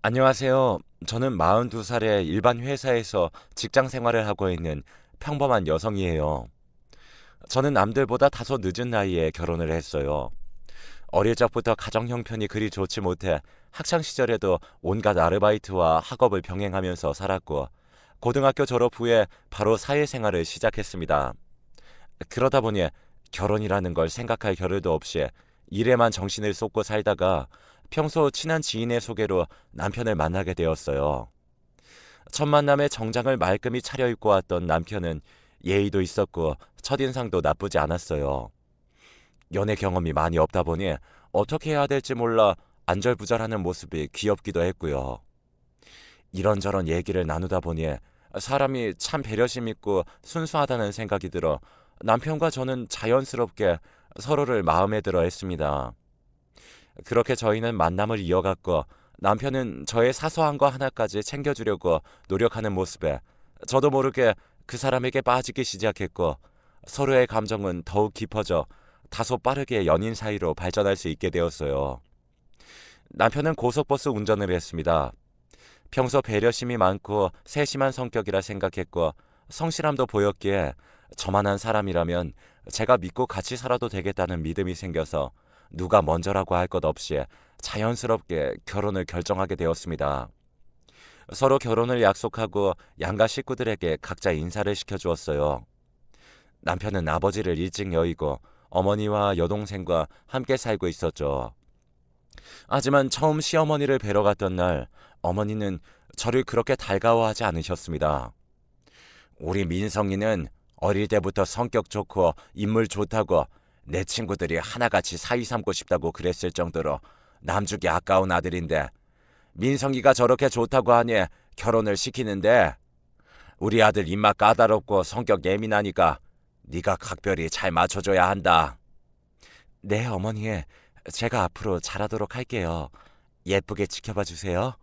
안녕하세요. 저는 42살의 일반 회사에서 직장 생활을 하고 있는 평범한 여성이에요. 저는 남들보다 다소 늦은 나이에 결혼을 했어요. 어릴 적부터 가정 형편이 그리 좋지 못해 학창 시절에도 온갖 아르바이트와 학업을 병행하면서 살았고, 고등학교 졸업 후에 바로 사회생활을 시작했습니다. 그러다 보니 결혼이라는 걸 생각할 겨를도 없이 일에만 정신을 쏟고 살다가 평소 친한 지인의 소개로 남편을 만나게 되었어요. 첫 만남에 정장을 말끔히 차려입고 왔던 남편은 예의도 있었고 첫인상도 나쁘지 않았어요. 연애 경험이 많이 없다 보니 어떻게 해야 될지 몰라 안절부절하는 모습이 귀엽기도 했고요. 이런저런 얘기를 나누다 보니 사람이 참 배려심 있고 순수하다는 생각이 들어 남편과 저는 자연스럽게 서로를 마음에 들어 했습니다. 그렇게 저희는 만남을 이어갔고, 남편은 저의 사소한 거 하나까지 챙겨주려고 노력하는 모습에 저도 모르게 그 사람에게 빠지기 시작했고, 서로의 감정은 더욱 깊어져 다소 빠르게 연인 사이로 발전할 수 있게 되었어요. 남편은 고속버스 운전을 했습니다. 평소 배려심이 많고 세심한 성격이라 생각했고, 성실함도 보였기에 저만한 사람이라면 제가 믿고 같이 살아도 되겠다는 믿음이 생겨서 누가 먼저라고 할 것 없이 자연스럽게 결혼을 결정하게 되었습니다. 서로 결혼을 약속하고 양가 식구들에게 각자 인사를 시켜주었어요. 남편은 아버지를 일찍 여의고 어머니와 여동생과 함께 살고 있었죠. 하지만 처음 시어머니를 뵈러 갔던 날, 어머니는 저를 그렇게 달가워하지 않으셨습니다. 우리 민성이는 어릴 때부터 성격 좋고 인물 좋다고 내 친구들이 하나같이 사위 삼고 싶다고 그랬을 정도로 남주기 아까운 아들인데, 민성이가 저렇게 좋다고 하니 결혼을 시키는데, 우리 아들 입맛 까다롭고 성격 예민하니까 네가 각별히 잘 맞춰줘야 한다. 네, 어머니. 제가 앞으로 잘하도록 할게요. 예쁘게 지켜봐 주세요.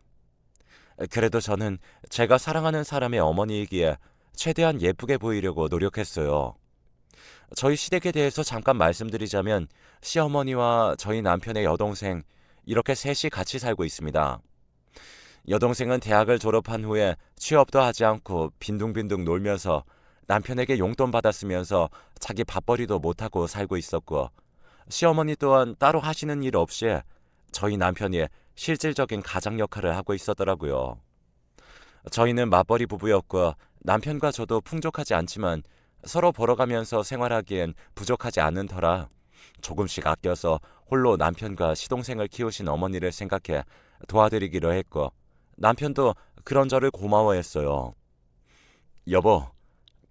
그래도 저는 제가 사랑하는 사람의 어머니이기에 최대한 예쁘게 보이려고 노력했어요. 저희 시댁에 대해서 잠깐 말씀드리자면, 시어머니와 저희 남편의 여동생, 이렇게 셋이 같이 살고 있습니다. 여동생은 대학을 졸업한 후에 취업도 하지 않고 빈둥빈둥 놀면서 남편에게 용돈 받았으면서 자기 밥벌이도 못하고 살고 있었고, 시어머니 또한 따로 하시는 일 없이 저희 남편이 실질적인 가장 역할을 하고 있었더라고요. 저희는 맞벌이 부부였고, 남편과 저도 풍족하지 않지만 서로 벌어가면서 생활하기엔 부족하지 않은 터라 조금씩 아껴서 홀로 남편과 시동생을 키우신 어머니를 생각해 도와드리기로 했고, 남편도 그런 저를 고마워했어요. 여보,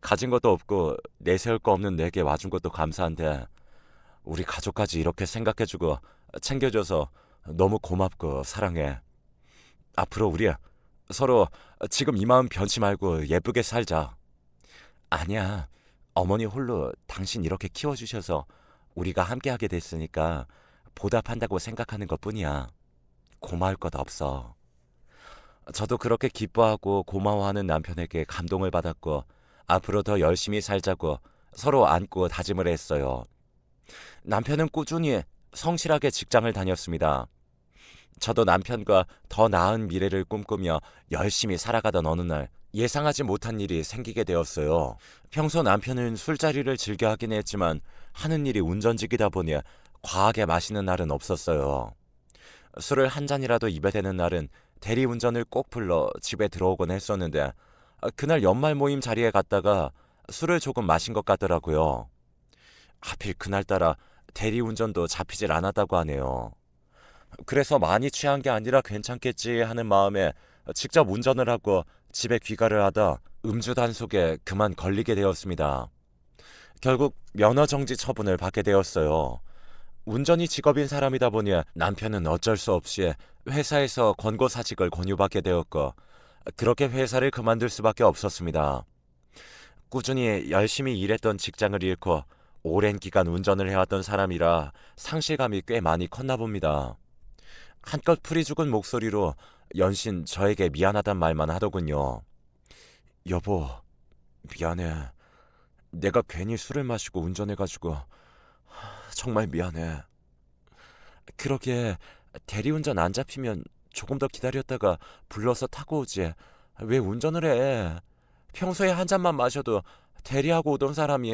가진 것도 없고 내세울 거 없는 내게 와준 것도 감사한데, 우리 가족까지 이렇게 생각해주고 챙겨줘서 너무 고맙고 사랑해. 앞으로 우리 서로 지금 이 마음 변치 말고 예쁘게 살자. 아니야. 어머니 홀로 당신 이렇게 키워주셔서 우리가 함께하게 됐으니까 보답한다고 생각하는 것뿐이야. 고마울 것 없어. 저도 그렇게 기뻐하고 고마워하는 남편에게 감동을 받았고, 앞으로 더 열심히 살자고 서로 안고 다짐을 했어요. 남편은 꾸준히 성실하게 직장을 다녔습니다. 저도 남편과 더 나은 미래를 꿈꾸며 열심히 살아가던 어느 날, 예상하지 못한 일이 생기게 되었어요. 평소 남편은 술자리를 즐겨 하긴 했지만 하는 일이 운전직이다 보니 과하게 마시는 날은 없었어요. 술을 한 잔이라도 입에 대는 날은 대리운전을 꼭 불러 집에 들어오곤 했었는데, 그날 연말 모임 자리에 갔다가 술을 조금 마신 것 같더라고요. 하필 그날따라 대리운전도 잡히질 않았다고 하네요. 그래서 많이 취한 게 아니라 괜찮겠지 하는 마음에 직접 운전을 하고 집에 귀가를 하다 음주 단속에 그만 걸리게 되었습니다. 결국 면허 정지 처분을 받게 되었어요. 운전이 직업인 사람이다 보니 남편은 어쩔 수 없이 회사에서 권고사직을 권유받게 되었고, 그렇게 회사를 그만둘 수밖에 없었습니다. 꾸준히 열심히 일했던 직장을 잃고 오랜 기간 운전을 해왔던 사람이라 상실감이 꽤 많이 컸나 봅니다. 한껏 풀이 죽은 목소리로 연신 저에게 미안하단 말만 하더군요. 여보, 미안해. 내가 괜히 술을 마시고 운전해가지고 정말 미안해. 그러게 대리운전 안 잡히면 조금 더 기다렸다가 불러서 타고 오지. 왜 운전을 해? 평소에 한 잔만 마셔도 대리하고 오던 사람이.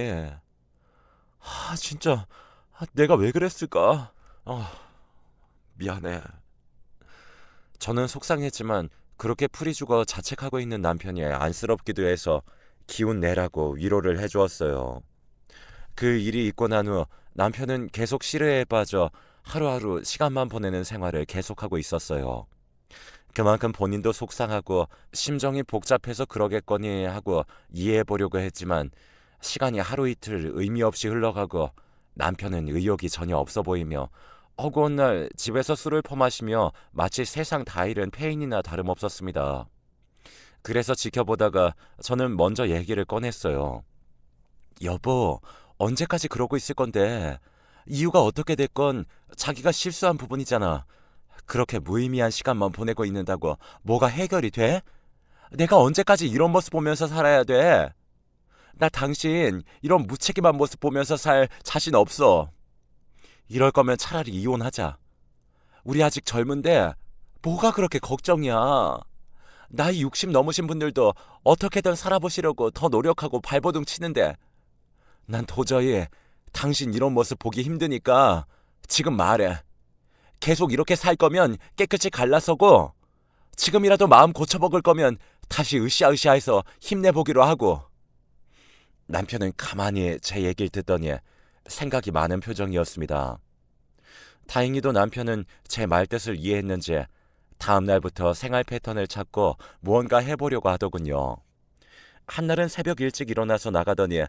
진짜 내가 왜 그랬을까? 아, 미안해. 저는 속상했지만 그렇게 풀이 죽어 자책하고 있는 남편이 안쓰럽기도 해서 기운 내라고 위로를 해주었어요. 그 일이 있고 난 후 남편은 계속 시르에 빠져 하루하루 시간만 보내는 생활을 계속하고 있었어요. 그만큼 본인도 속상하고 심정이 복잡해서 그러겠거니 하고 이해해 보려고 했지만 시간이 하루 이틀 의미 없이 흘러가고 남편은 의욕이 전혀 없어 보이며 허구한 날 집에서 술을 퍼마시며 마치 세상 다 잃은 폐인이나 다름없었습니다. 그래서 지켜보다가 저는 먼저 얘기를 꺼냈어요. 여보, 언제까지 그러고 있을 건데? 이유가 어떻게 됐건 자기가 실수한 부분이잖아. 그렇게 무의미한 시간만 보내고 있는다고 뭐가 해결이 돼? 내가 언제까지 이런 모습 보면서 살아야 돼? 나 당신 이런 무책임한 모습 보면서 살 자신 없어. 이럴 거면 차라리 이혼하자. 우리 아직 젊은데 뭐가 그렇게 걱정이야. 나이 60 넘으신 분들도 어떻게든 살아보시려고 더 노력하고 발버둥 치는데 난 도저히 당신 이런 모습 보기 힘드니까 지금 말해. 계속 이렇게 살 거면 깨끗이 갈라서고 지금이라도 마음 고쳐먹을 거면 다시 으쌰으쌰해서 힘내보기로 하고. 남편은 가만히 제 얘기를 듣더니 생각이 많은 표정이었습니다. 다행히도 남편은 제 말뜻을 이해했는지 다음 날부터 생활 패턴을 찾고 무언가 해보려고 하더군요. 한날은 새벽 일찍 일어나서 나가더니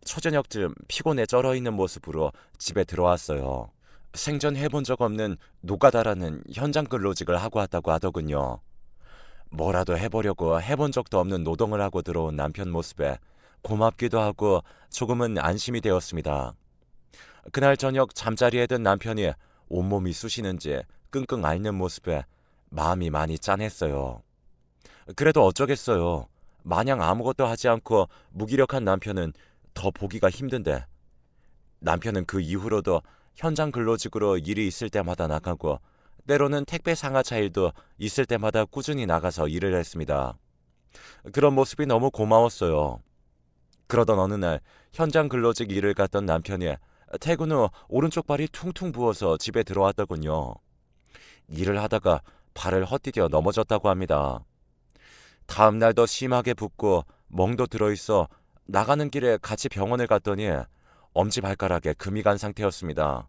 초저녁쯤 피곤해 쩔어있는 모습으로 집에 들어왔어요. 생전 해본 적 없는 노가다라는 현장 근로직을 하고 왔다고 하더군요. 뭐라도 해보려고 해본 적도 없는 노동을 하고 들어온 남편 모습에 고맙기도 하고 조금은 안심이 되었습니다. 그날 저녁 잠자리에 든 남편이 온몸이 쑤시는지 끙끙 앓는 모습에 마음이 많이 짠했어요. 그래도 어쩌겠어요. 마냥 아무것도 하지 않고 무기력한 남편은 더 보기가 힘든데. 남편은 그 이후로도 현장 근로직으로 일이 있을 때마다 나가고 때로는 택배 상하차 일도 있을 때마다 꾸준히 나가서 일을 했습니다. 그런 모습이 너무 고마웠어요. 그러던 어느 날 현장 근로직 일을 갔던 남편이 퇴근 후 오른쪽 발이 퉁퉁 부어서 집에 들어왔더군요. 일을 하다가 발을 헛디뎌 넘어졌다고 합니다. 다음 날 더 심하게 붓고 멍도 들어있어 나가는 길에 같이 병원을 갔더니 엄지발가락에 금이 간 상태였습니다.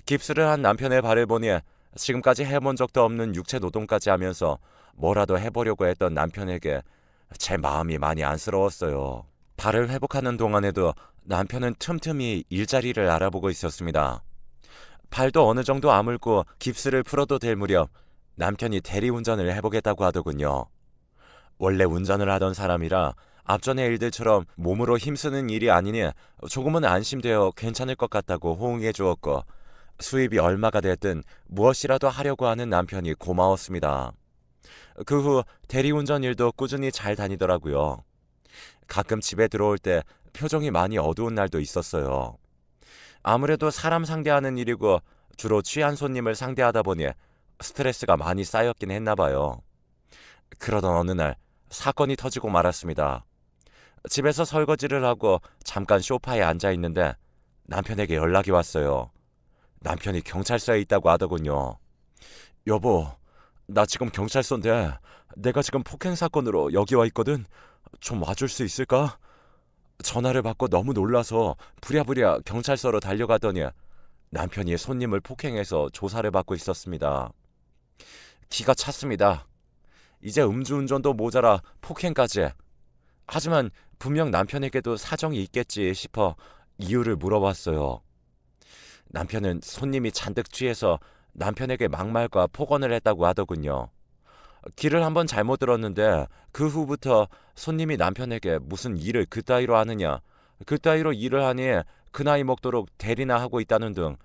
깁스를 한 남편의 발을 보니 지금까지 해본 적도 없는 육체 노동까지 하면서 뭐라도 해보려고 했던 남편에게 제 마음이 많이 안쓰러웠어요. 발을 회복하는 동안에도 남편은 틈틈이 일자리를 알아보고 있었습니다. 발도 어느 정도 아물고 깁스를 풀어도 될 무렵 남편이 대리운전을 해보겠다고 하더군요. 원래 운전을 하던 사람이라 앞전의 일들처럼 몸으로 힘쓰는 일이 아니니 조금은 안심되어 괜찮을 것 같다고 호응해 주었고 수입이 얼마가 됐든 무엇이라도 하려고 하는 남편이 고마웠습니다. 그 후 대리운전 일도 꾸준히 잘 다니더라고요. 가끔 집에 들어올 때 표정이 많이 어두운 날도 있었어요. 아무래도 사람 상대하는 일이고 주로 취한 손님을 상대하다 보니 스트레스가 많이 쌓였긴 했나 봐요. 그러던 어느 날 사건이 터지고 말았습니다. 집에서 설거지를 하고 잠깐 소파에 앉아 있는데 남편에게 연락이 왔어요. 남편이 경찰서에 있다고 하더군요. 여보, 나 지금 경찰서인데 내가 지금 폭행 사건으로 여기 와 있거든. 좀 와줄 수 있을까? 전화를 받고 너무 놀라서 부랴부랴 경찰서로 달려가더니 남편이 손님을 폭행해서 조사를 받고 있었습니다. 기가 찼습니다. 이제 음주운전도 모자라 폭행까지. 하지만 분명 남편에게도 사정이 있겠지 싶어 이유를 물어봤어요. 남편은 손님이 잔뜩 취해서 남편에게 막말과 폭언을 했다고 하더군요. 길을 한번 잘못 들었는데 그 후부터 손님이 남편에게 무슨 일을 그따위로 하느냐, 그따위로 일을 하니 그 나이 먹도록 대리나 하고 있다는 등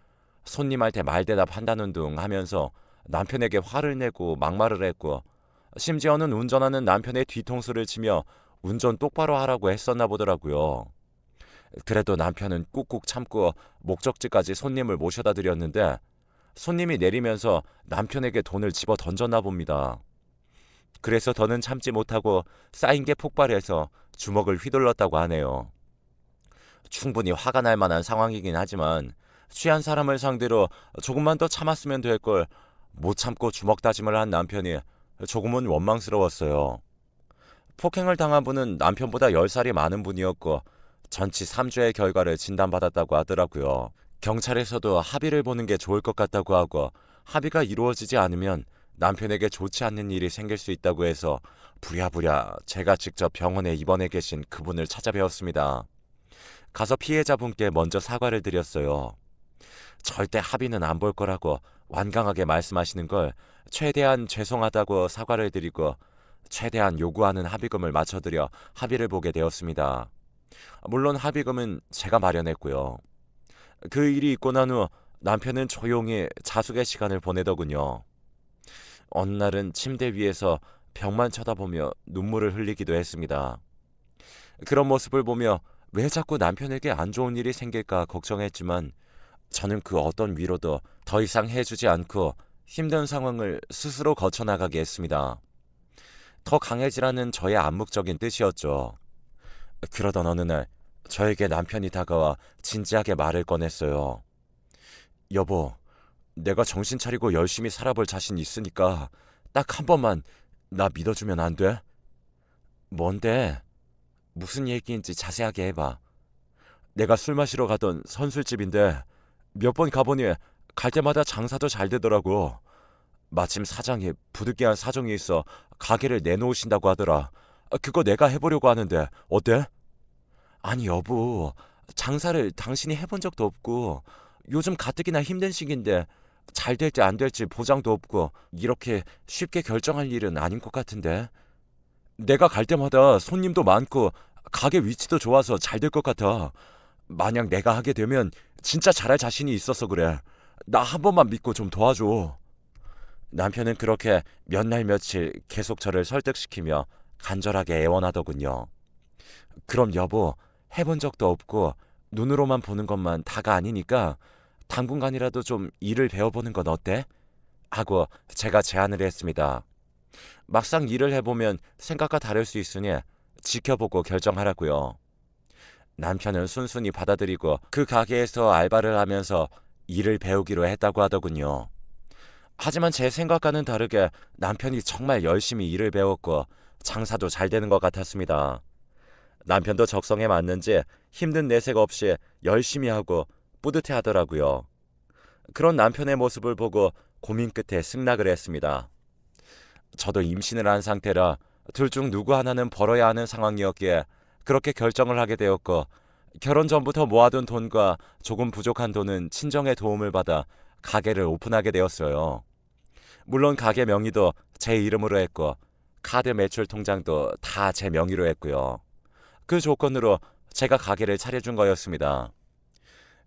손님한테 말대답한다는 등 하면서 남편에게 화를 내고 막말을 했고 심지어는 운전하는 남편의 뒤통수를 치며 운전 똑바로 하라고 했었나 보더라고요. 그래도 남편은 꾹꾹 참고 목적지까지 손님을 모셔다 드렸는데 손님이 내리면서 남편에게 돈을 집어 던졌나 봅니다. 그래서 더는 참지 못하고 쌓인 게 폭발해서 주먹을 휘둘렀다고 하네요. 충분히 화가 날 만한 상황이긴 하지만 취한 사람을 상대로 조금만 더 참았으면 될 걸 못 참고 주먹 다짐을 한 남편이 조금은 원망스러웠어요. 폭행을 당한 분은 남편보다 10살이 많은 분이었고 전치 3주의 결과를 진단받았다고 하더라고요. 경찰에서도 합의를 보는 게 좋을 것 같다고 하고 합의가 이루어지지 않으면 남편에게 좋지 않는 일이 생길 수 있다고 해서 부랴부랴 제가 직접 병원에 입원해 계신 그분을 찾아뵈었습니다. 가서 피해자분께 먼저 사과를 드렸어요. 절대 합의는 안 볼 거라고 완강하게 말씀하시는 걸 최대한 죄송하다고 사과를 드리고 최대한 요구하는 합의금을 맞춰드려 합의를 보게 되었습니다. 물론 합의금은 제가 마련했고요. 그 일이 있고 난 후 남편은 조용히 자숙의 시간을 보내더군요. 어느 날은 침대 위에서 벽만 쳐다보며 눈물을 흘리기도 했습니다. 그런 모습을 보며 왜 자꾸 남편에게 안 좋은 일이 생길까 걱정했지만 저는 그 어떤 위로도 더 이상 해주지 않고 힘든 상황을 스스로 거쳐나가게 했습니다. 더 강해지라는 저의 암묵적인 뜻이었죠. 그러던 어느 날 저에게 남편이 다가와 진지하게 말을 꺼냈어요. 여보, 내가 정신 차리고 열심히 살아볼 자신 있으니까 딱 한 번만 나 믿어주면 안 돼? 뭔데? 무슨 얘기인지 자세하게 해봐. 내가 술 마시러 가던 선술집인데 몇 번 가보니 갈 때마다 장사도 잘 되더라고. 마침 사장이 부득이한 사정이 있어 가게를 내놓으신다고 하더라. 그거 내가 해보려고 하는데 어때? 아니 여보, 장사를 당신이 해본 적도 없고 요즘 가뜩이나 힘든 시기인데 잘 될지 안 될지 보장도 없고 이렇게 쉽게 결정할 일은 아닌 것 같은데. 내가 갈 때마다 손님도 많고 가게 위치도 좋아서 잘 될 것 같아. 만약 내가 하게 되면 진짜 잘할 자신이 있어서 그래. 나 한 번만 믿고 좀 도와줘. 남편은 그렇게 몇 날 며칠 계속 저를 설득시키며 간절하게 애원하더군요. 그럼 여보, 해본 적도 없고 눈으로만 보는 것만 다가 아니니까 당분간이라도 좀 일을 배워보는 건 어때? 하고 제가 제안을 했습니다. 막상 일을 해보면 생각과 다를 수 있으니 지켜보고 결정하라고요. 남편은 순순히 받아들이고 그 가게에서 알바를 하면서 일을 배우기로 했다고 하더군요. 하지만 제 생각과는 다르게 남편이 정말 열심히 일을 배웠고 장사도 잘 되는 것 같았습니다. 남편도 적성에 맞는지 힘든 내색 없이 열심히 하고 뿌듯해 하더라고요. 그런 남편의 모습을 보고 고민 끝에 승낙을 했습니다. 저도 임신을 한 상태라 둘 중 누구 하나는 벌어야 하는 상황이었기에 그렇게 결정을 하게 되었고 결혼 전부터 모아둔 돈과 조금 부족한 돈은 친정의 도움을 받아 가게를 오픈하게 되었어요. 물론 가게 명의도 제 이름으로 했고 카드 매출 통장도 다 제 명의로 했고요. 그 조건으로 제가 가게를 차려준 거였습니다.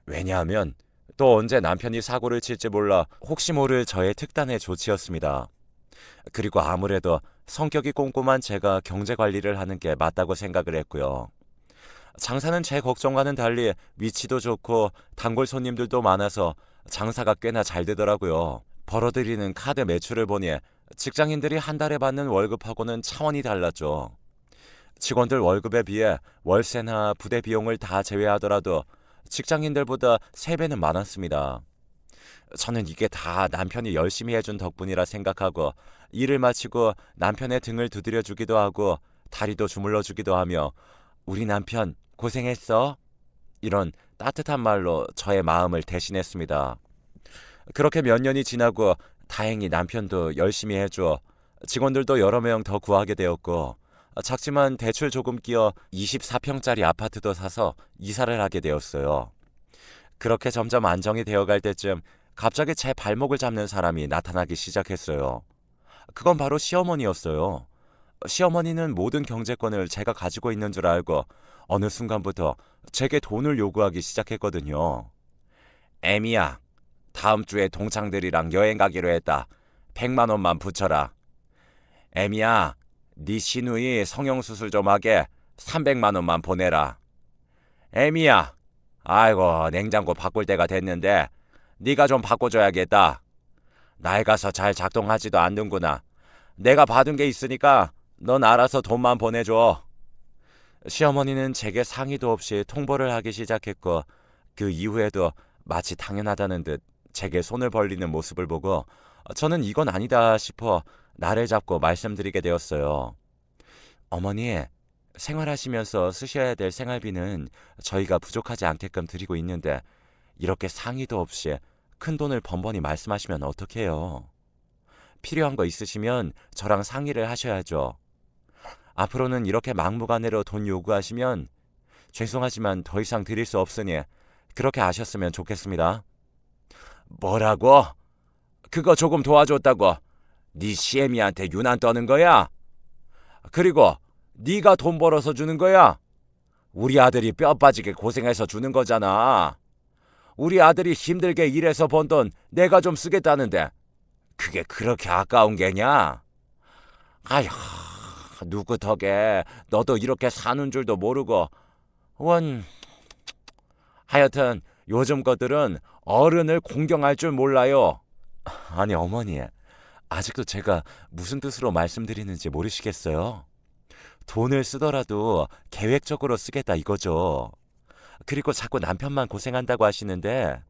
왜냐하면 또 언제 남편이 사고를 칠지 몰라 혹시 모를 저의 특단의 조치였습니다. 그리고 아무래도 성격이 꼼꼼한 제가 경제 관리를 하는 게 맞다고 생각을 했고요. 장사는 제 걱정과는 달리 위치도 좋고 단골 손님들도 많아서 장사가 꽤나 잘 되더라고요. 벌어들이는 카드 매출을 보니 직장인들이 한 달에 받는 월급하고는 차원이 달랐죠. 직원들 월급에 비해 월세나 부대 비용을 다 제외하더라도 직장인들보다 3배는 많았습니다. 저는 이게 다 남편이 열심히 해준 덕분이라 생각하고 일을 마치고 남편의 등을 두드려주기도 하고 다리도 주물러주기도 하며 우리 남편 고생했어? 이런 따뜻한 말로 저의 마음을 대신했습니다. 그렇게 몇 년이 지나고 다행히 남편도 열심히 해줘 직원들도 여러 명 더 구하게 되었고 작지만 대출 조금 끼어 24평짜리 아파트도 사서 이사를 하게 되었어요. 그렇게 점점 안정이 되어갈 때쯤 갑자기 제 발목을 잡는 사람이 나타나기 시작했어요. 그건 바로 시어머니였어요. 시어머니는 모든 경제권을 제가 가지고 있는 줄 알고 어느 순간부터 제게 돈을 요구하기 시작했거든요. 애미야, 다음 주에 동창들이랑 여행 가기로 했다. 100만 원만 붙여라. 애미야, 네 시누이 성형수술 좀 하게 300만 원만 보내라. 애미야, 아이고 냉장고 바꿀 때가 됐는데 네가 좀 바꿔줘야겠다. 낡아서 잘 작동하지도 않는구나. 내가 받은 게 있으니까 넌 알아서 돈만 보내줘. 시어머니는 제게 상의도 없이 통보를 하기 시작했고 그 이후에도 마치 당연하다는 듯 제게 손을 벌리는 모습을 보고 저는 이건 아니다 싶어 나를 잡고 말씀드리게 되었어요. 어머니, 생활하시면서 쓰셔야 될 생활비는 저희가 부족하지 않게끔 드리고 있는데 이렇게 상의도 없이 큰 돈을 번번이 말씀하시면 어떡해요? 필요한 거 있으시면 저랑 상의를 하셔야죠. 앞으로는 이렇게 막무가내로 돈 요구하시면 죄송하지만 더 이상 드릴 수 없으니 그렇게 아셨으면 좋겠습니다. 뭐라고? 그거 조금 도와줬다고 네 시애미한테 유난 떠는 거야? 그리고 네가 돈 벌어서 주는 거야? 우리 아들이 뼈 빠지게 고생해서 주는 거잖아. 우리 아들이 힘들게 일해서 번 돈 내가 좀 쓰겠다는데 그게 그렇게 아까운 게냐? 아휴, 누구 덕에 너도 이렇게 사는 줄도 모르고 하여튼 요즘 것들은 어른을 공경할 줄 몰라요. 아니 어머니, 아직도 제가 무슨 뜻으로 말씀드리는지 모르시겠어요? 돈을 쓰더라도 계획적으로 쓰겠다 이거죠. 그리고 자꾸 남편만 고생한다고 하시는데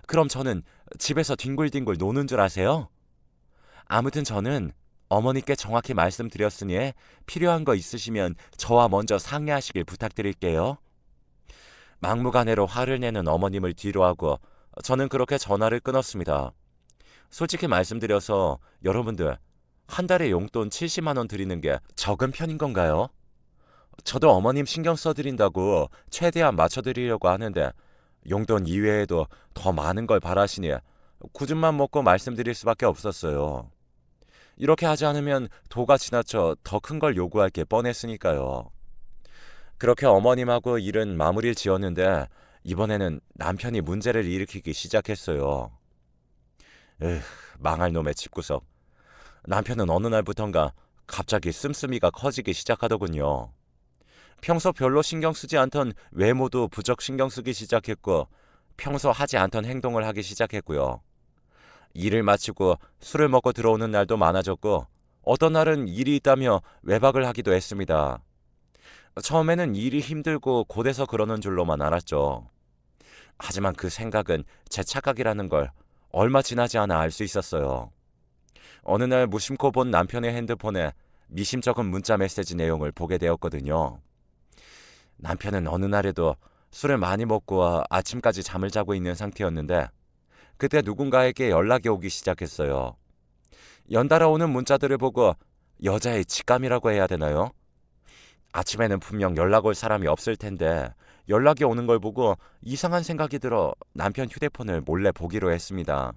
그럼 저는 집에서 뒹굴뒹굴 노는 줄 아세요? 아무튼 저는 어머니께 정확히 말씀드렸으니 필요한 거 있으시면 저와 먼저 상의하시길 부탁드릴게요. 막무가내로 화를 내는 어머님을 뒤로하고 저는 그렇게 전화를 끊었습니다. 솔직히 말씀드려서 여러분들, 한 달에 용돈 70만 원 드리는 게 적은 편인 건가요? 저도 어머님 신경 써드린다고 최대한 맞춰드리려고 하는데 용돈 이외에도 더 많은 걸 바라시니 굳은맘 먹고 말씀드릴 수밖에 없었어요. 이렇게 하지 않으면 도가 지나쳐 더 큰 걸 요구할 게 뻔했으니까요. 그렇게 어머님하고 일은 마무리를 지었는데 이번에는 남편이 문제를 일으키기 시작했어요. 망할 놈의 집구석. 남편은 어느 날부턴가 갑자기 씀씀이가 커지기 시작하더군요. 평소 별로 신경 쓰지 않던 외모도 부쩍 신경 쓰기 시작했고 평소 하지 않던 행동을 하기 시작했고요. 일을 마치고 술을 먹고 들어오는 날도 많아졌고 어떤 날은 일이 있다며 외박을 하기도 했습니다. 처음에는 일이 힘들고 고돼서 그러는 줄로만 알았죠. 하지만 그 생각은 제 착각이라는 걸 얼마 지나지 않아 알 수 있었어요. 어느 날 무심코 본 남편의 핸드폰에 미심쩍은 문자 메시지 내용을 보게 되었거든요. 남편은 어느 날에도 술을 많이 먹고 아침까지 잠을 자고 있는 상태였는데 그때 누군가에게 연락이 오기 시작했어요. 연달아 오는 문자들을 보고 여자의 직감이라고 해야 되나요? 아침에는 분명 연락 올 사람이 없을 텐데 연락이 오는 걸 보고 이상한 생각이 들어 남편 휴대폰을 몰래 보기로 했습니다.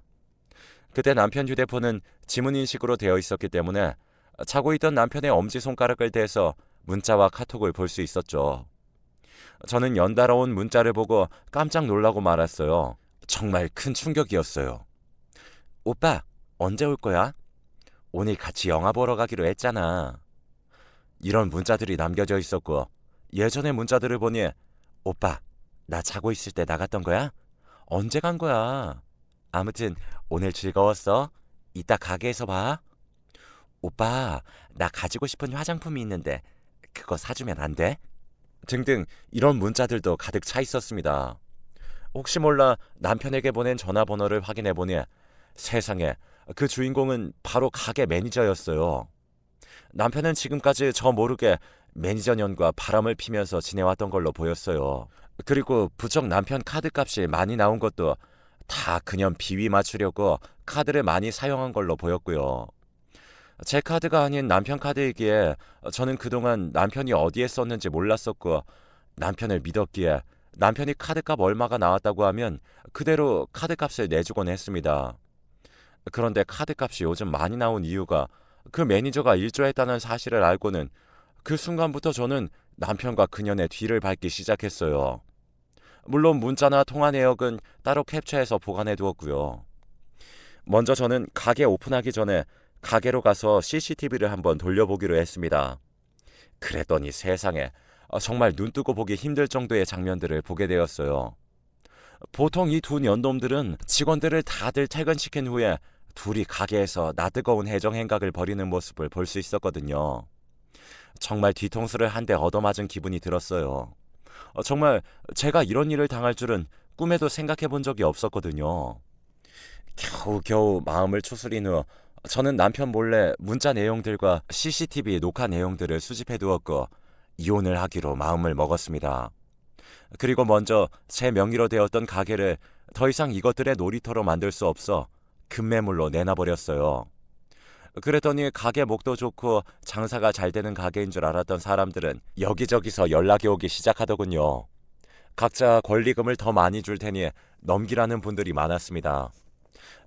그때 남편 휴대폰은 지문인식으로 되어 있었기 때문에 자고 있던 남편의 엄지손가락을 대서 문자와 카톡을 볼 수 있었죠. 저는 연달아 온 문자를 보고 깜짝 놀라고 말았어요. 정말 큰 충격이었어요. 오빠, 언제 올 거야? 오늘 같이 영화 보러 가기로 했잖아. 이런 문자들이 남겨져 있었고 예전의 문자들을 보니 오빠, 나 자고 있을 때 나갔던 거야? 언제 간 거야? 아무튼 오늘 즐거웠어. 이따 가게에서 봐. 오빠, 나 가지고 싶은 화장품이 있는데 그거 사주면 안 돼? 등등 이런 문자들도 가득 차 있었습니다. 혹시 몰라 남편에게 보낸 전화번호를 확인해보니 세상에 그 주인공은 바로 가게 매니저였어요. 남편은 지금까지 저 모르게 매니저 년과 바람을 피면서 지내왔던 걸로 보였어요. 그리고 부쩍 남편 카드값이 많이 나온 것도 다 그년 비위 맞추려고 카드를 많이 사용한 걸로 보였고요. 제 카드가 아닌 남편 카드이기에 저는 그동안 남편이 어디에 썼는지 몰랐었고 남편을 믿었기에 남편이 카드값 얼마가 나왔다고 하면 그대로 카드값을 내주곤 했습니다. 그런데 카드값이 요즘 많이 나온 이유가 그 매니저가 일조했다는 사실을 알고는 그 순간부터 저는 남편과 그년의 뒤를 밟기 시작했어요. 물론 문자나 통화 내역은 따로 캡처해서 보관해 두었고요. 먼저 저는 가게 오픈하기 전에 가게로 가서 CCTV를 한번 돌려보기로 했습니다. 그랬더니 세상에 정말 눈뜨고 보기 힘들 정도의 장면들을 보게 되었어요. 보통 이 두 년놈들은 직원들을 다들 퇴근시킨 후에 둘이 가게에서 나뜨거운 해정 행각을 벌이는 모습을 볼 수 있었거든요. 정말 뒤통수를 한 대 얻어맞은 기분이 들었어요. 정말 제가 이런 일을 당할 줄은 꿈에도 생각해 본 적이 없었거든요. 겨우겨우 마음을 추스린 후 저는 남편 몰래 문자 내용들과 CCTV 녹화 내용들을 수집해 두었고 이혼을 하기로 마음을 먹었습니다. 그리고 먼저 제 명의로 되었던 가게를 더 이상 이것들의 놀이터로 만들 수 없어 급매물로 내놔버렸어요. 그랬더니 가게 목도 좋고 장사가 잘 되는 가게인 줄 알았던 사람들은 여기저기서 연락이 오기 시작하더군요. 각자 권리금을 더 많이 줄 테니 넘기라는 분들이 많았습니다.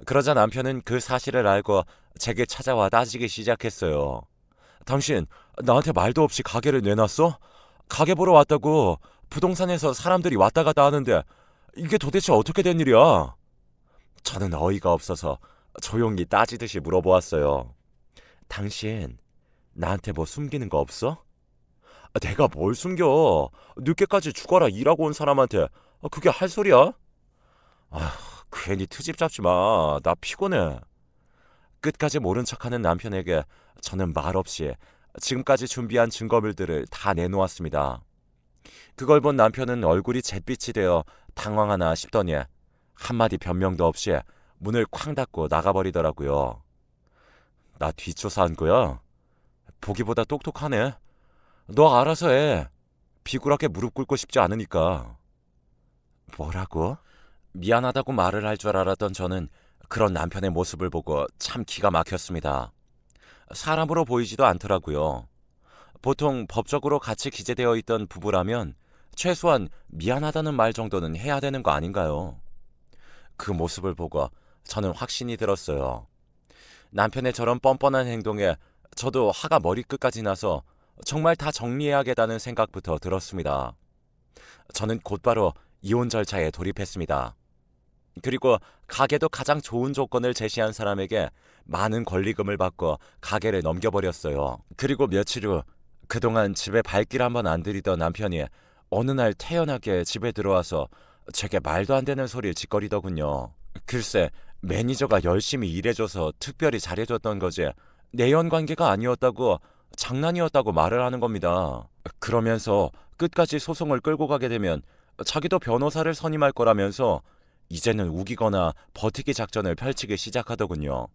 그러자 남편은 그 사실을 알고 제게 찾아와 따지기 시작했어요. 당신 나한테 말도 없이 가게를 내놨어? 가게 보러 왔다고 부동산에서 사람들이 왔다 갔다 하는데 이게 도대체 어떻게 된 일이야? 저는 어이가 없어서 조용히 따지듯이 물어보았어요. 당신 나한테 뭐 숨기는 거 없어? 내가 뭘 숨겨? 늦게까지 죽어라 일하고 온 사람한테 그게 할 소리야? 아, 괜히 트집 잡지 마. 나 피곤해. 끝까지 모른 척하는 남편에게 저는 말없이 지금까지 준비한 증거물들을 다 내놓았습니다. 그걸 본 남편은 얼굴이 잿빛이 되어 당황하나 싶더니 한마디 변명도 없이 문을 쾅 닫고 나가버리더라고요. 나 뒷조사한 거야? 보기보다 똑똑하네. 너 알아서 해. 비굴하게 무릎 꿇고 싶지 않으니까. 뭐라고? 미안하다고 말을 할 줄 알았던 저는 그런 남편의 모습을 보고 참 기가 막혔습니다. 사람으로 보이지도 않더라고요. 보통 법적으로 같이 기재되어 있던 부부라면 최소한 미안하다는 말 정도는 해야 되는 거 아닌가요? 그 모습을 보고 저는 확신이 들었어요. 남편의 저런 뻔뻔한 행동에 저도 화가 머리끝까지 나서 정말 다 정리해야겠다는 생각부터 들었습니다. 저는 곧바로 이혼 절차에 돌입했습니다. 그리고 가게도 가장 좋은 조건을 제시한 사람에게 많은 권리금을 받고 가게를 넘겨버렸어요. 그리고 며칠 후 그동안 집에 발길 한번 안 들이던 남편이 어느 날 태연하게 집에 들어와서 제게 말도 안 되는 소리를 짓거리더군요. 글쎄 매니저가 열심히 일해줘서 특별히 잘해줬던 거지 내연관계가 아니었다고 장난이었다고 말을 하는 겁니다. 그러면서 끝까지 소송을 끌고 가게 되면 자기도 변호사를 선임할 거라면서 이제는 우기거나 버티기 작전을 펼치기 시작하더군요.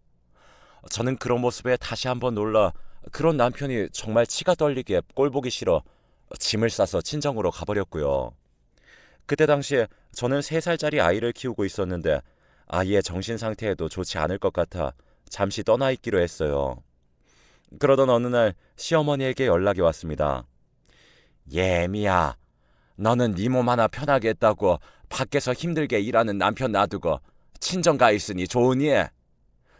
저는 그런 모습에 다시 한번 놀라 그런 남편이 정말 치가 떨리게 꼴보기 싫어 짐을 싸서 친정으로 가버렸고요. 그때 당시에 저는 3살짜리 아이를 키우고 있었는데 아이의 정신 상태에도 좋지 않을 것 같아 잠시 떠나 있기로 했어요. 그러던 어느 날 시어머니에게 연락이 왔습니다. 예미야, 너는 네 몸 하나 편하게 했다고 밖에서 힘들게 일하는 남편 놔두고 친정 가 있으니 좋으니?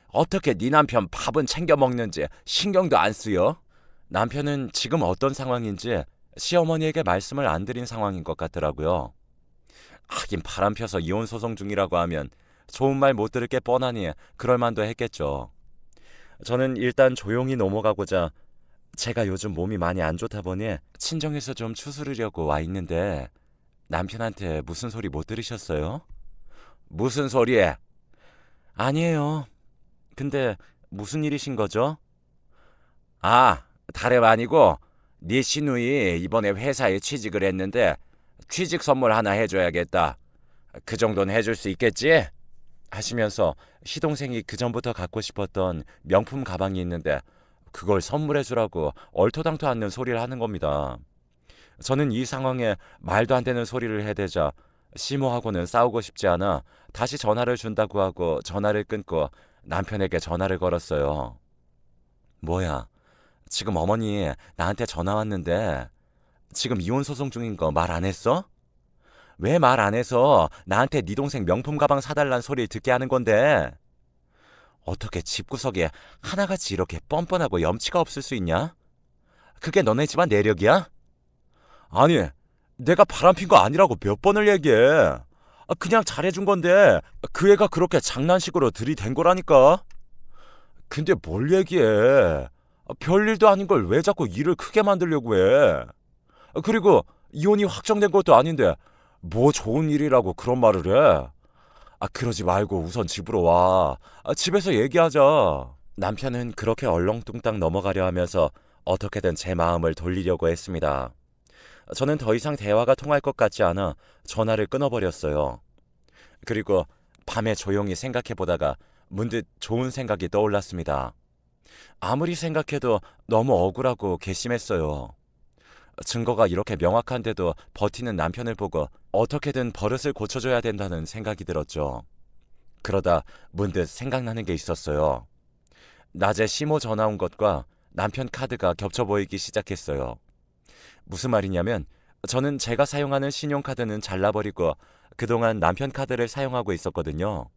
어떻게 네 남편 밥은 챙겨 먹는지 신경도 안 쓰여? 남편은 지금 어떤 상황인지 시어머니에게 말씀을 안 드린 상황인 것 같더라고요. 하긴 바람 펴서 이혼 소송 중이라고 하면 좋은 말 못 들을 게 뻔하니 그럴 만도 했겠죠. 저는 일단 조용히 넘어가고자 제가 요즘 몸이 많이 안 좋다 보니 친정에서 좀 추스르려고 와 있는데 남편한테 무슨 소리 못 들으셨어요? 무슨 소리에? 아니에요. 근데 무슨 일이신 거죠? 아, 다름 아니고 네 시누이 이번에 회사에 취직을 했는데 취직 선물 하나 해줘야겠다. 그 정도는 해줄 수 있겠지? 하시면서 시동생이 그전부터 갖고 싶었던 명품 가방이 있는데 그걸 선물해주라고 얼토당토 않는 소리를 하는 겁니다. 저는 이 상황에 말도 안 되는 소리를 해대자 시모하고는 싸우고 싶지 않아 다시 전화를 준다고 하고 전화를 끊고 남편에게 전화를 걸었어요. 뭐야, 지금 어머니 나한테 전화 왔는데 지금 이혼 소송 중인 거 말 안 했어? 왜 말 안 해서 나한테 네 동생 명품 가방 사달란 소리를 듣게 하는 건데? 어떻게 집구석에 하나같이 이렇게 뻔뻔하고 염치가 없을 수 있냐? 그게 너네 집안 내력이야? 아니, 내가 바람핀 거 아니라고 몇 번을 얘기해. 그냥 잘해준 건데 그 애가 그렇게 장난식으로 들이댄 거라니까. 근데 뭘 얘기해. 별일도 아닌 걸 왜 자꾸 일을 크게 만들려고 해. 그리고 이혼이 확정된 것도 아닌데 뭐 좋은 일이라고 그런 말을 해? 그러지 말고 우선 집으로 와. 집에서 얘기하자. 남편은 그렇게 얼렁뚱땅 넘어가려 하면서 어떻게든 제 마음을 돌리려고 했습니다. 저는 더 이상 대화가 통할 것 같지 않아 전화를 끊어버렸어요. 그리고 밤에 조용히 생각해보다가 문득 좋은 생각이 떠올랐습니다. 아무리 생각해도 너무 억울하고 괘씸했어요. 증거가 이렇게 명확한데도 버티는 남편을 보고 어떻게든 버릇을 고쳐줘야 된다는 생각이 들었죠. 그러다 문득 생각나는 게 있었어요. 낮에 시모 전화 온 것과 남편 카드가 겹쳐 보이기 시작했어요. 무슨 말이냐면 저는 제가 사용하는 신용카드는 잘라버리고 그동안 남편 카드를 사용하고 있었거든요.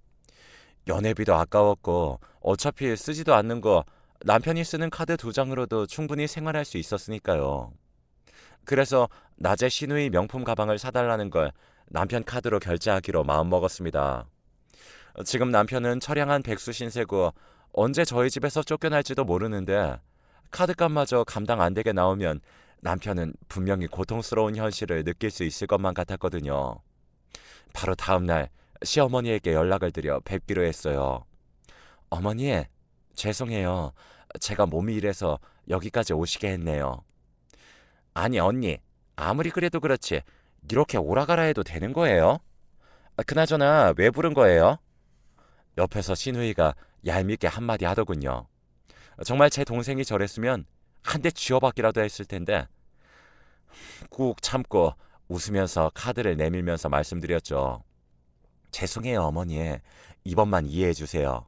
연회비도 아까웠고 어차피 쓰지도 않는 거 남편이 쓰는 카드 2장으로도 충분히 생활할 수 있었으니까요. 그래서 낮에 시누이 명품 가방을 사달라는 걸 남편 카드로 결제하기로 마음먹었습니다. 지금 남편은 처량한 백수 신세고 언제 저희 집에서 쫓겨날지도 모르는데 카드값마저 감당 안 되게 나오면 남편은 분명히 고통스러운 현실을 느낄 수 있을 것만 같았거든요. 바로 다음날 시어머니에게 연락을 드려 뵙기로 했어요. 어머니, 죄송해요. 제가 몸이 이래서 여기까지 오시게 했네요. 아니 언니, 아무리 그래도 그렇지 이렇게 오라가라 해도 되는 거예요? 그나저나 왜 부른 거예요? 옆에서 신우이가 얄밉게 한마디 하더군요. 정말 제 동생이 저랬으면 한 대 쥐어박기라도 했을 텐데 꾹 참고 웃으면서 카드를 내밀면서 말씀드렸죠. 죄송해요 어머니. 이번만 이해해 주세요.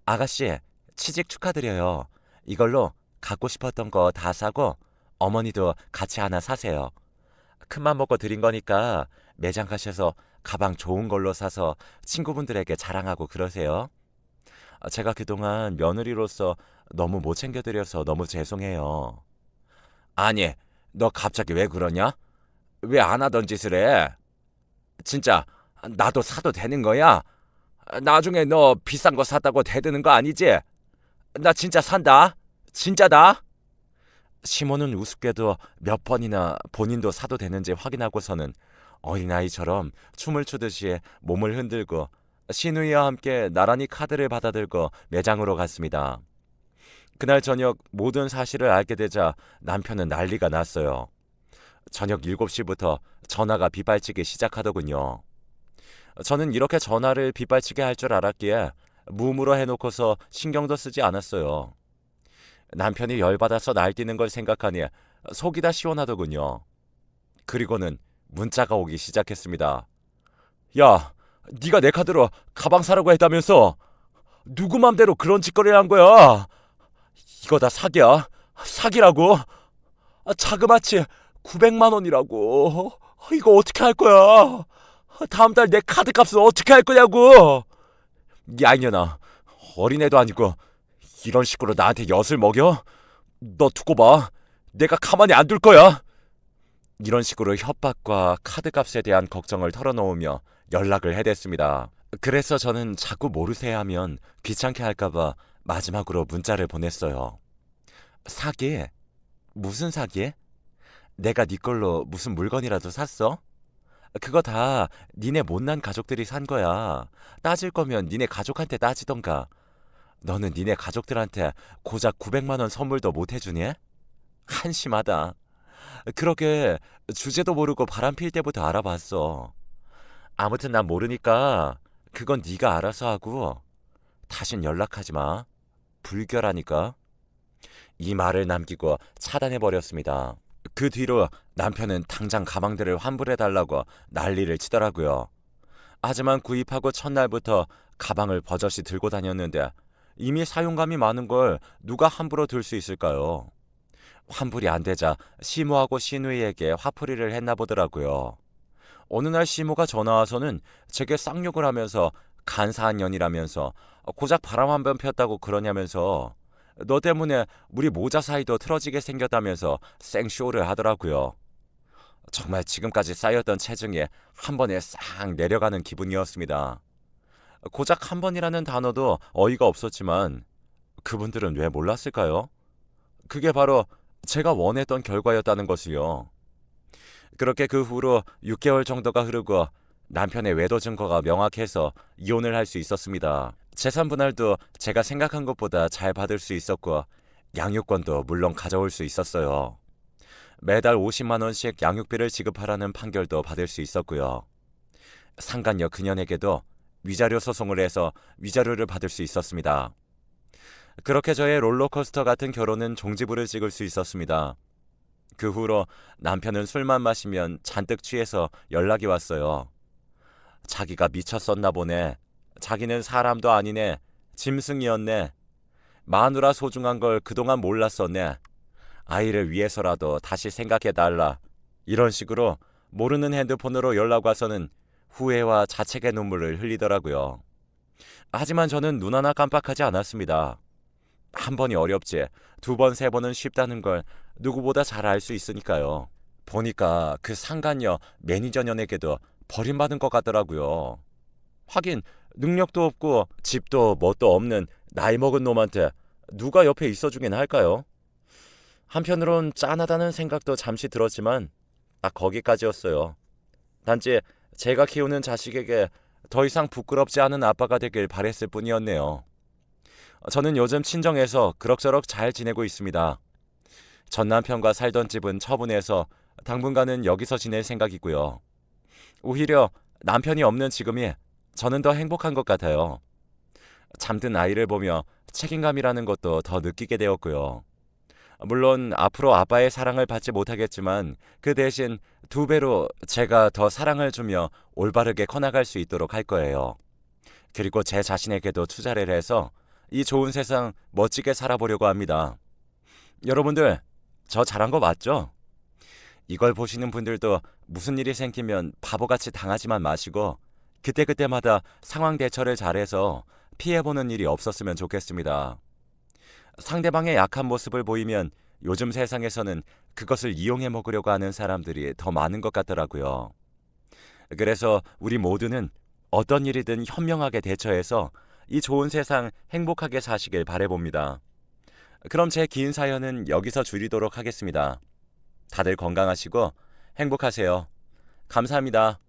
아가씨, 취직 축하드려요. 이걸로 갖고 싶었던 거 다 사고 어머니도 같이 하나 사세요. 큰맘 먹고 드린 거니까 매장 가셔서 가방 좋은 걸로 사서 친구분들에게 자랑하고 그러세요. 제가 그동안 며느리로서 너무 못 챙겨드려서 너무 죄송해요. 아니, 너 갑자기 왜 그러냐? 왜 안 하던 짓을 해? 진짜 나도 사도 되는 거야? 나중에 너 비싼 거 샀다고 대드는 거 아니지? 나 진짜 산다. 진짜다. 시모는 우습게도 몇 번이나 본인도 사도 되는지 확인하고서는 어린아이처럼 춤을 추듯이 몸을 흔들고 시누이와 함께 나란히 카드를 받아들고 매장으로 갔습니다. 그날 저녁 모든 사실을 알게 되자 남편은 난리가 났어요. 저녁 7시부터 전화가 빗발치기 시작하더군요. 저는 이렇게 전화를 빗발치게 할 줄 알았기에 무음으로 해놓고서 신경도 쓰지 않았어요. 남편이 열받아서 날뛰는 걸 생각하니 속이 다 시원하더군요. 그리고는 문자가 오기 시작했습니다. 야, 네가 내 카드로 가방 사라고 했다면서 누구 맘대로 그런 짓거리를 한 거야? 이거 다 사기야. 사기라고. 자그마치 900만 원이라고. 이거 어떻게 할 거야? 다음 달 내 카드 값은 어떻게 할 거냐고. 야 이년아, 어린애도 아니고 이런 식으로 나한테 엿을 먹여? 너 두고 봐. 내가 가만히 안 둘 거야. 이런 식으로 협박과 카드값에 대한 걱정을 털어놓으며 연락을 해댔습니다. 그래서 저는 자꾸 모르세요 하면 귀찮게 할까봐 마지막으로 문자를 보냈어요. 사기? 무슨 사기? 내가 네 걸로 무슨 물건이라도 샀어? 그거 다 니네 못난 가족들이 산 거야. 따질 거면 니네 가족한테 따지던가. 너는 니네 가족들한테 고작 900만 원 선물도 못 해주니? 한심하다. 그러게 주제도 모르고 바람 필 때부터 알아봤어. 아무튼 난 모르니까 그건 네가 알아서 하고 다신 연락하지 마. 불결하니까. 이 말을 남기고 차단해버렸습니다. 그 뒤로 남편은 당장 가방들을 환불해달라고 난리를 치더라고요. 하지만 구입하고 첫날부터 가방을 버젓이 들고 다녔는데 이미 사용감이 많은 걸 누가 함부로 들 수 있을까요? 환불이 안 되자 시모하고 시누이에게 화풀이를 했나 보더라고요. 어느 날 시모가 전화와서는 제게 쌍욕을 하면서 간사한 년이라면서 고작 바람 한 번 폈다고 그러냐면서 너 때문에 우리 모자 사이도 틀어지게 생겼다면서 생쇼를 하더라고요. 정말 지금까지 쌓였던 체중이 한 번에 싹 내려가는 기분이었습니다. 고작 한 번이라는 단어도 어이가 없었지만 그분들은 왜 몰랐을까요? 그게 바로 제가 원했던 결과였다는 것이요. 그렇게 그 후로 6개월 정도가 흐르고 남편의 외도 증거가 명확해서 이혼을 할 수 있었습니다. 재산 분할도 제가 생각한 것보다 잘 받을 수 있었고 양육권도 물론 가져올 수 있었어요. 매달 50만 원씩 양육비를 지급하라는 판결도 받을 수 있었고요. 상간녀 그년에게도 위자료 소송을 해서 위자료를 받을 수 있었습니다. 그렇게 저의 롤러코스터 같은 결혼은 종지부를 찍을 수 있었습니다. 그 후로 남편은 술만 마시면 잔뜩 취해서 연락이 왔어요. 자기가 미쳤었나 보네. 자기는 사람도 아니네. 짐승이었네. 마누라 소중한 걸 그동안 몰랐었네. 아이를 위해서라도 다시 생각해달라. 이런 식으로 모르는 핸드폰으로 연락 와서는 후회와 자책의 눈물을 흘리더라고요. 하지만 저는 눈 하나 깜빡하지 않았습니다. 한 번이 어렵지 2번, 3번은 쉽다는 걸 누구보다 잘 알 수 있으니까요. 보니까 그 상간녀 매니저 년에게도 버림받은 것 같더라고요. 하긴 능력도 없고 집도 뭣도 없는 나이 먹은 놈한테 누가 옆에 있어주긴 할까요? 한편으론 짠하다는 생각도 잠시 들었지만 딱 거기까지였어요. 단지 제가 키우는 자식에게 더 이상 부끄럽지 않은 아빠가 되길 바랬을 뿐이었네요. 저는 요즘 친정에서 그럭저럭 잘 지내고 있습니다. 전 남편과 살던 집은 처분해서 당분간은 여기서 지낼 생각이고요. 오히려 남편이 없는 지금이 저는 더 행복한 것 같아요. 잠든 아이를 보며 책임감이라는 것도 더 느끼게 되었고요. 물론 앞으로 아빠의 사랑을 받지 못하겠지만 그 대신 2배로 제가 더 사랑을 주며 올바르게 커나갈 수 있도록 할 거예요. 그리고 제 자신에게도 투자를 해서 이 좋은 세상 멋지게 살아보려고 합니다. 여러분들, 저 잘한 거 맞죠? 이걸 보시는 분들도 무슨 일이 생기면 바보같이 당하지만 마시고 그때그때마다 상황 대처를 잘해서 피해보는 일이 없었으면 좋겠습니다. 상대방의 약한 모습을 보이면 요즘 세상에서는 그것을 이용해 먹으려고 하는 사람들이 더 많은 것 같더라고요. 그래서 우리 모두는 어떤 일이든 현명하게 대처해서 이 좋은 세상 행복하게 사시길 바라봅니다. 그럼 제 긴 사연은 여기서 줄이도록 하겠습니다. 다들 건강하시고 행복하세요. 감사합니다.